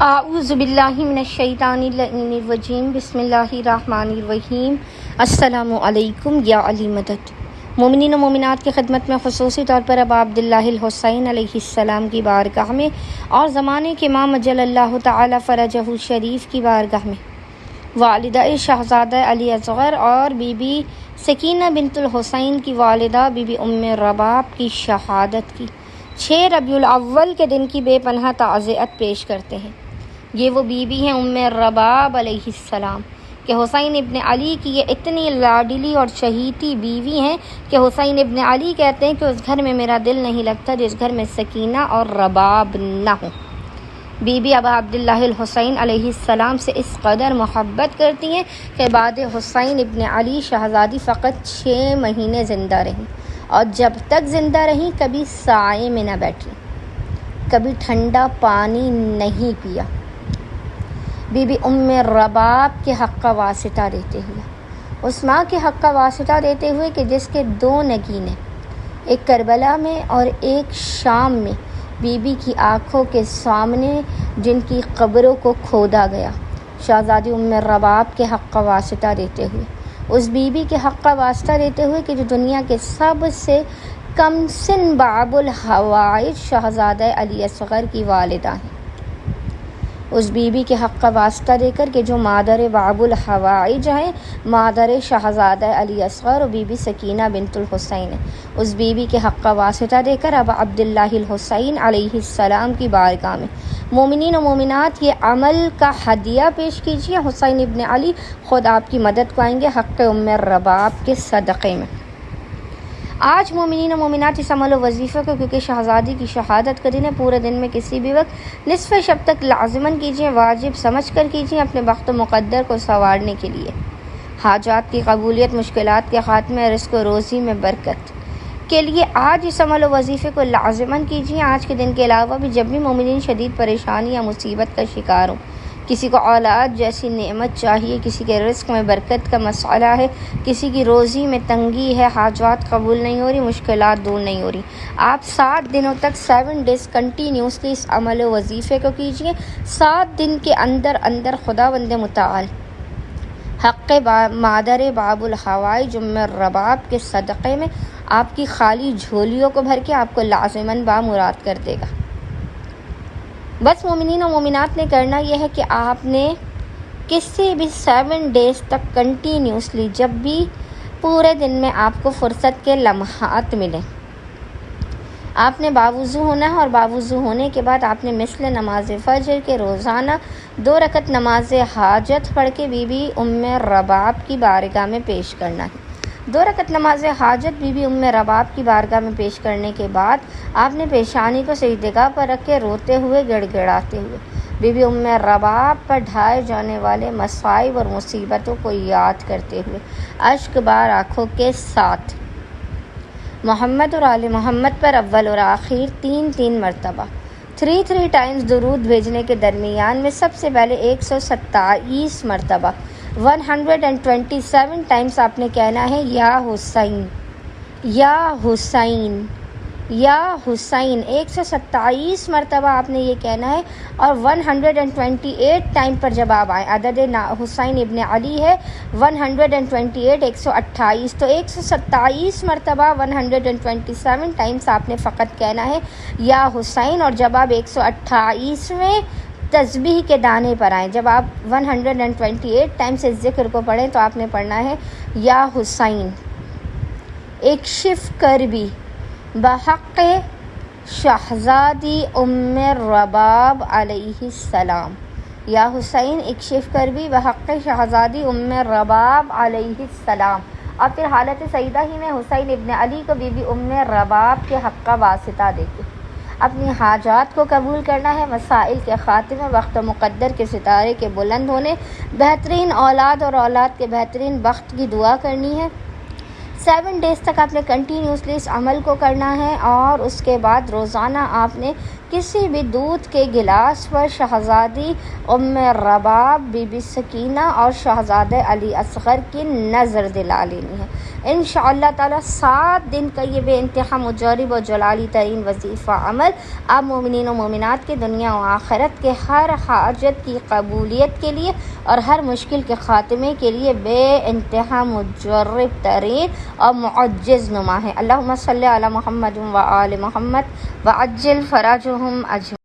اعوذ باللہ من الشیطان اللعین الرجیم بسم اللہ الرحمن الرحیم۔ السلام علیکم یا علی مدد۔ مومنین و مومنات کی خدمت میں خصوصی طور پر ابا عبداللہ الحسین علیہ السلام کی بارگاہ میں اور زمانے کے امام اجل اللہ تعالی فرجہ شریف کی بارگاہ میں والدہ شہزادہ علی اصغر اور بی بی سکینہ بنت الحسین کی والدہ بی بی ام رباب کی شہادت کی 6 ربیع الاول کے دن کی بے پناہ تعزیت پیش کرتے ہیں۔ یہ وہ بی بی ہیں ام رباب علیہ السلام کہ حسین ابن علی کی یہ اتنی لاڈلی اور چہیتی بیوی ہیں کہ حسین ابن علی کہتے ہیں کہ اس گھر میں میرا دل نہیں لگتا جس گھر میں سکینہ اور رباب نہ ہوں۔ بی بی ابا عبداللہ الحسین علیہ السلام سے اس قدر محبت کرتی ہیں کہ بعد حسین ابن علی شہزادی فقط 6 مہینے زندہ رہیں، اور جب تک زندہ رہیں کبھی سائے میں نہ بیٹھی، کبھی ٹھنڈا پانی نہیں پیا۔ بی بی ام رباب کے حق کا واسطہ دیتے ہوئے، اس ماں کے حق کا واسطہ دیتے ہوئے کہ جس کے 2 نگینے، ایک کربلا میں اور ایک شام میں بی بی کی آنکھوں کے سامنے جن کی قبروں کو کھودا گیا، شہزادی ام رباب کے حق کا واسطہ دیتے ہوئے، اس بی بی کے حق کا واسطہ دیتے ہوئے کہ جو دنیا کے سب سے کم سن باب الحوائج شہزادہ علی اصغر کی والدہ ہیں، اس بی بی کے حق کا واسطہ دے کر کہ جو مادر باب الحوائج ہیں، مادر شہزادہ علی اصغر اور بی بی سکینہ بنت الحسین ہیں، اس بی بی کے حق کا واسطہ دے کر ابا عبداللہ الحسین علیہ السلام کی بارگاہ میں مومنین و مومنات یہ عمل کا ہدیہ پیش کیجیے۔ حسین ابن علی خود آپ کی مدد کو آئیں گے حق ام رباب کے صدقے میں۔ آج مومنین و مومنات اس عمل و وظیفے کو کیونکہ شہزادی کی شہادت کا دن ہے، پورے دن میں کسی بھی وقت نصف شب تک لازماً کیجیے، واجب سمجھ کر کیجیے، اپنے بخت و مقدر کو سنوارنے کے لیے، حاجات کی قبولیت، مشکلات کے خاتمے، رزق و روزی میں برکت کے لیے آج اس عمل و وظیفے کو لازماً کیجیے۔ آج کے دن کے علاوہ بھی جب بھی مومنین شدید پریشانی یا مصیبت کا شکار ہوں، کسی کو اولاد جیسی نعمت چاہیے، کسی کے رزق میں برکت کا مسئلہ ہے، کسی کی روزی میں تنگی ہے، حاجات قبول نہیں ہو رہی، مشکلات دور نہیں ہو رہی، آپ 7 دنوں تک 7 ڈیز کنٹینیوسلی اس عمل و وظیفے کو کیجیے۔ 7 دن کے اندر خداوند متعال حق مادر باب الحوائج ام رباب کے صدقے میں آپ کی خالی جھولیوں کو بھر کے آپ کو لازماً بامراد کر دے گا۔ بس مومنین و مومنات نے کرنا یہ ہے کہ آپ نے کسی بھی 7 ڈیز تک کنٹینیوسلی جب بھی پورے دن میں آپ کو فرصت کے لمحات ملیں، آپ نے باوضو ہونا ہے، اور باوضو ہونے کے بعد آپ نے مثل نماز فجر کے روزانہ 2 رکعت نماز حاجت پڑھ کے بی بی ام رباب کی بارگاہ میں پیش کرنا ہے۔ 2 رکعت نماز حاجت بی بی ام رباب کی بارگاہ میں پیش کرنے کے بعد آپ نے پیشانی کو سجدگاہ پر رکھ کے روتے ہوئے گڑ گڑاتے ہوئے بی بی ام رباب پر ڈھائے جانے والے مصائب اور مصیبتوں کو یاد کرتے ہوئے اشک بار آنکھوں کے ساتھ محمد اور آل محمد پر اول اور آخر 3 مرتبہ 3 ٹائمز درود بھیجنے کے درمیان میں سب سے پہلے 127 مرتبہ 127 ٹائمز آپ نے کہنا ہے یا حسین یا حسین یا حسین، 127 مرتبہ آپ نے یہ کہنا ہے، اور 128 ٹائم پر جب آپ آئیں، عدد حسین ابن علی ہے 128 128، تو 127 مرتبہ 127 ٹائمز آپ نے فقط کہنا ہے یا حسین، اور جب آپ 128ویں تسبیح کے دانے پر آئیں، جب آپ 128 ٹائم سے ذکر کو پڑھیں تو آپ نے پڑھنا ہے یا حسین اکشف کربی بحق شہزادی ام رباب علیہ السلام، یا حسین اکشف کربی بحق شہزادی ام رباب علیہ السلام، اور پھر حالت سجدہ ہی میں حسین ابن علی کو بی بی ام رباب کے حق کا واسطہ دے کے اپنی حاجات کو قبول کرنا ہے، مسائل کے خاتمے، وقت و مقدر کے ستارے کے بلند ہونے، بہترین اولاد اور اولاد کے بہترین بخت کی دعا کرنی ہے۔ 7 ڈیز تک آپ نے کنٹینیوسلی اس عمل کو کرنا ہے، اور اس کے بعد روزانہ آپ نے کسی بھی دودھ کے گلاس پر شہزادی ام رباب، بی بی سکینہ اور شہزادہ علی اصغر کی نظر دلا لینی ہے۔ انشاءاللہ تعالیٰ 7 دن کا یہ بے انتہا مجرب و جلالی ترین وظیفہ عمل آپ مومنین و مومنات کے دنیا و آخرت کے ہر حاجت کی قبولیت کے لیے اور ہر مشکل کے خاتمے کے لیے بے انتہا مجرب ترین اور معجز نما ہے۔ اللہم صلی علی محمد و آل محمد وعجل فرجہم اجمعین۔